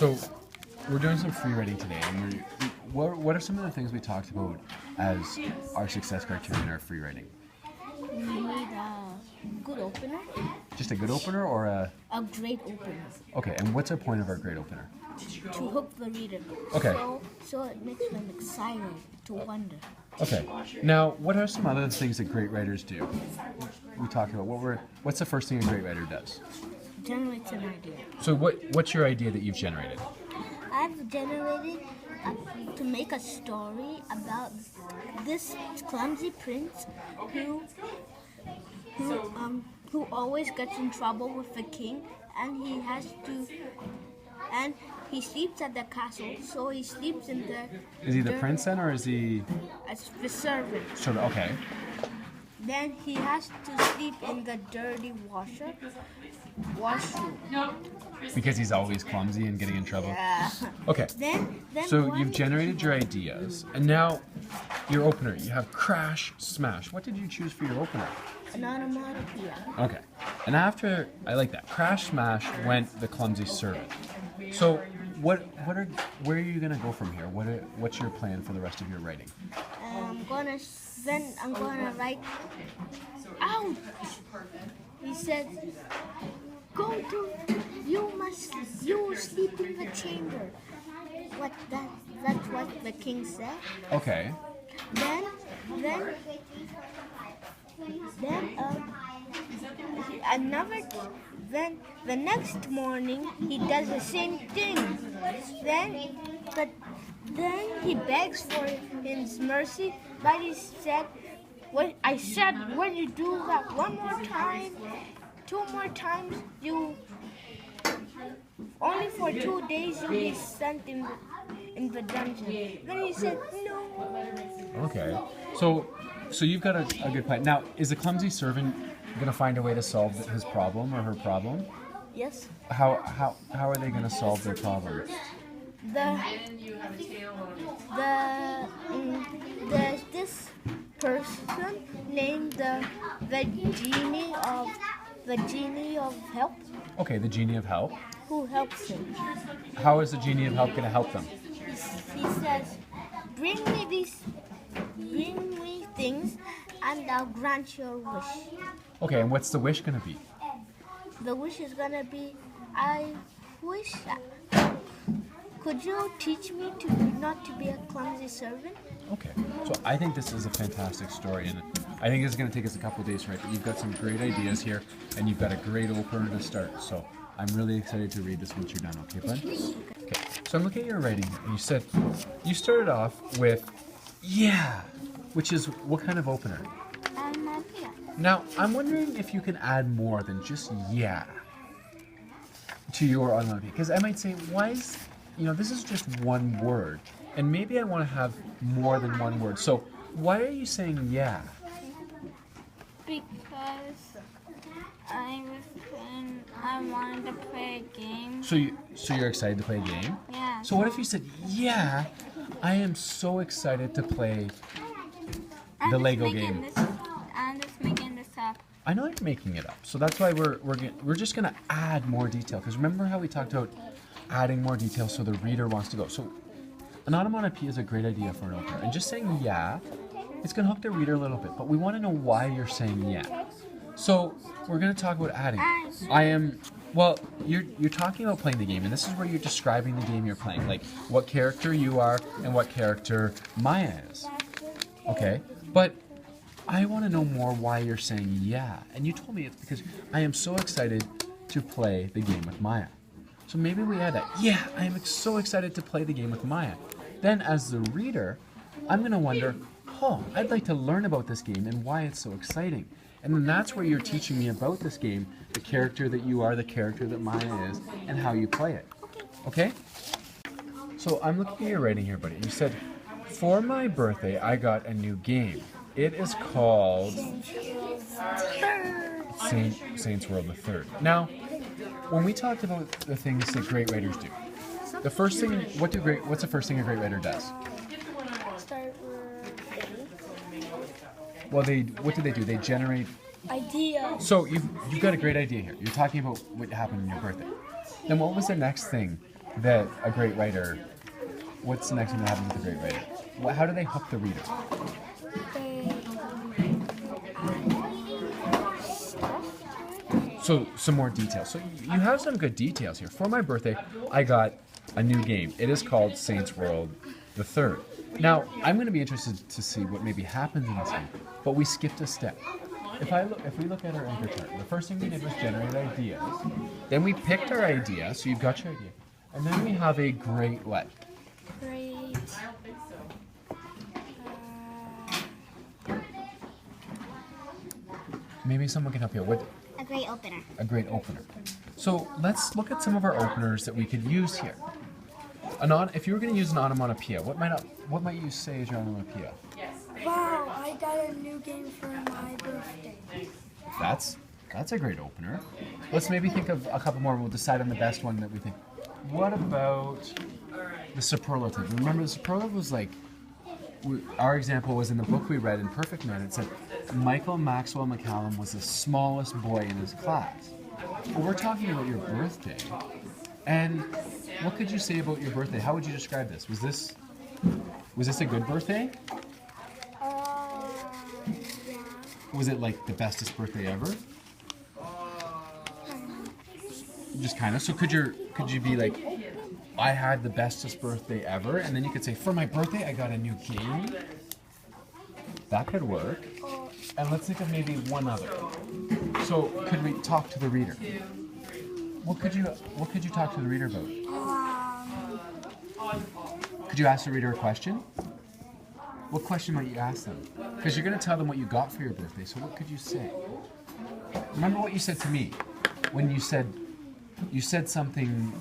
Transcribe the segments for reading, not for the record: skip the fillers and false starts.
So we're doing some free writing today, and what are some of the things we talked about as our success criteria in our free writing? We need a good opener. Just a good opener or a... A great opener. Okay, and what's our point of our great opener? To hook the reader. Okay. So it makes them excited to wonder. Okay. Now, what are some other things that great writers do? We talked about what's the first thing a great writer does? Generates an idea. So what's your idea that you've generated? I've generated to make a story about this clumsy prince who always gets in trouble with the king, and he sleeps at the castle, so he sleeps in the... Is he the prince then, or is he... As the servant. Okay. Then he has to sleep in the dirty washroom. Because he's always clumsy and getting in trouble? Yeah. Okay. Then So you've generated your ideas, and now your opener, you have crash, smash. What did you choose for your opener? An onomatopoeia. Okay. And after, I like that, crash, smash went the clumsy servant. So where are you gonna go from here? What's your plan for the rest of your writing? I'm gonna write. Ouch! He said, you sleep in the chamber. That's what the king said. Okay. Then the next morning he does the same thing. Then he begs for his mercy, but he said, when you do that one more time, 2 more times, you only for 2 days you'll be sent in the dungeon. Then he said, no. Okay. So you've got a good plan. Now, is the clumsy servant gonna find a way to solve his problem or her problem? Yes. How are they gonna solve their problem? This person named the genie of help. Okay, the genie of help. Who helps him? How is the genie of help going to help them? He says, bring me things, and I'll grant your wish. Okay, and what's the wish going to be? The wish is going to be, I wish. Could you teach me not to be a clumsy servant? Okay, so I think this is a fantastic story, and I think it's going to take us a couple of days to write, but you've got some great ideas here, and you've got a great opener to start, so I'm really excited to read this once you're done, okay, bud? Okay, so I'm looking at your writing, and you said, you started off with, yeah, which is what kind of opener? Yeah. Now, I'm wondering if you can add more than just yeah to your online, because I might say, why is... this is just one word, and maybe I want to have more than one word. So why are you saying yeah? Because I wanted to play a game. So you're excited to play a game? Yeah. So what if you said, yeah, I am so excited to play the Lego game. I'm just making this up. I know you're making it up, so that's why we're just gonna add more detail. Because remember how we talked about adding more detail so the reader wants to go. So an onomatopoeia is a great idea for an opener. And just saying yeah, it's going to hook the reader a little bit. But we want to know why you're saying yeah. So we're going to talk about adding. You're talking about playing the game. And this is where you're describing the game you're playing. Like what character you are and what character Maya is. Okay? But I want to know more why you're saying yeah. And you told me it's because I am so excited to play the game with Maya. So maybe we add that. Yeah, I am so excited to play the game with Maya. Then as the reader, I'm going to wonder, I'd like to learn about this game and why it's so exciting. And then that's where you're teaching me about this game, the character that you are, the character that Maya is, and how you play it. Okay? So I'm looking at your writing here, buddy. You said, for my birthday, I got a new game. It is called Saints World the Third. Now, when we talked about the things that great writers do, the first thing, what's the first thing a great writer does? Start Well, what do? They generate ideas. So you've got a great idea here. You're talking about what happened on your birthday. Then what was the next thing that a great writer, what's the next thing that happens with a great writer? How do they hook the reader? So some more details. So you have some good details here. For my birthday, I got a new game. It is called Saints World the Third. Now, I'm going to be interested to see what maybe happens in this game, but we skipped a step. If we look at our anchor chart, the first thing we did was generate ideas. Then we picked our idea, so you've got your idea. And then we have a great what? Great. Maybe someone can help you. What? A great opener. A great opener. So let's look at some of our openers that we could use here. If you were going to use an onomatopoeia, what might you say as your onomatopoeia? Wow, I got a new game for my birthday. That's a great opener. Let's maybe think of a couple more. We'll decide on the best one that we think. What about the superlative? Remember, the superlative was like, our example was in the book we read in Perfect Man. It said, Michael Maxwell McCallum was the smallest boy in his class. Well, we're talking about your birthday. And what could you say about your birthday? How would you describe this? Was this a good birthday? Yeah. Was it like the bestest birthday ever? Just kind of. So could you be like, I had the bestest birthday ever, and then you could say, for my birthday, I got a new game. That could work. And let's think of maybe one other. So could we talk to the reader? What could you talk to the reader about? Could you ask the reader a question? What question might you ask them? Because you're going to tell them what you got for your birthday, so what could you say? Remember what you said to me when you said something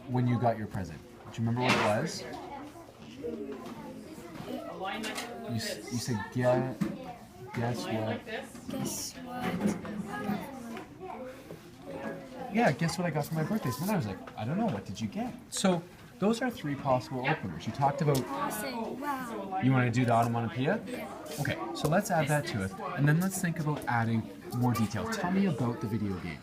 when you got your present. Do you remember what it was? You said, guess what? Guess what? Yeah, guess what I got for my birthday? So then I was like, I don't know, what did you get? So those are three possible openers. You talked about, Wow. you want to do the onomatopoeia? Okay, so let's add that to it, and then let's think about adding more detail. Tell me about the video game.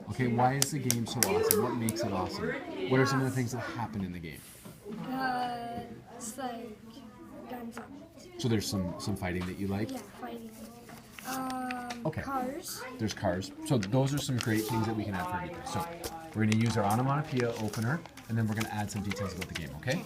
Okay, why is the game so awesome? What makes it awesome? What are some of the things that happen in the game? It's like guns on it. So there's some fighting that you like? Yeah, fighting. Okay. Cars. There's cars. So those are some great things that we can add for you. So we're going to use our onomatopoeia opener, and then we're going to add some details about the game, okay?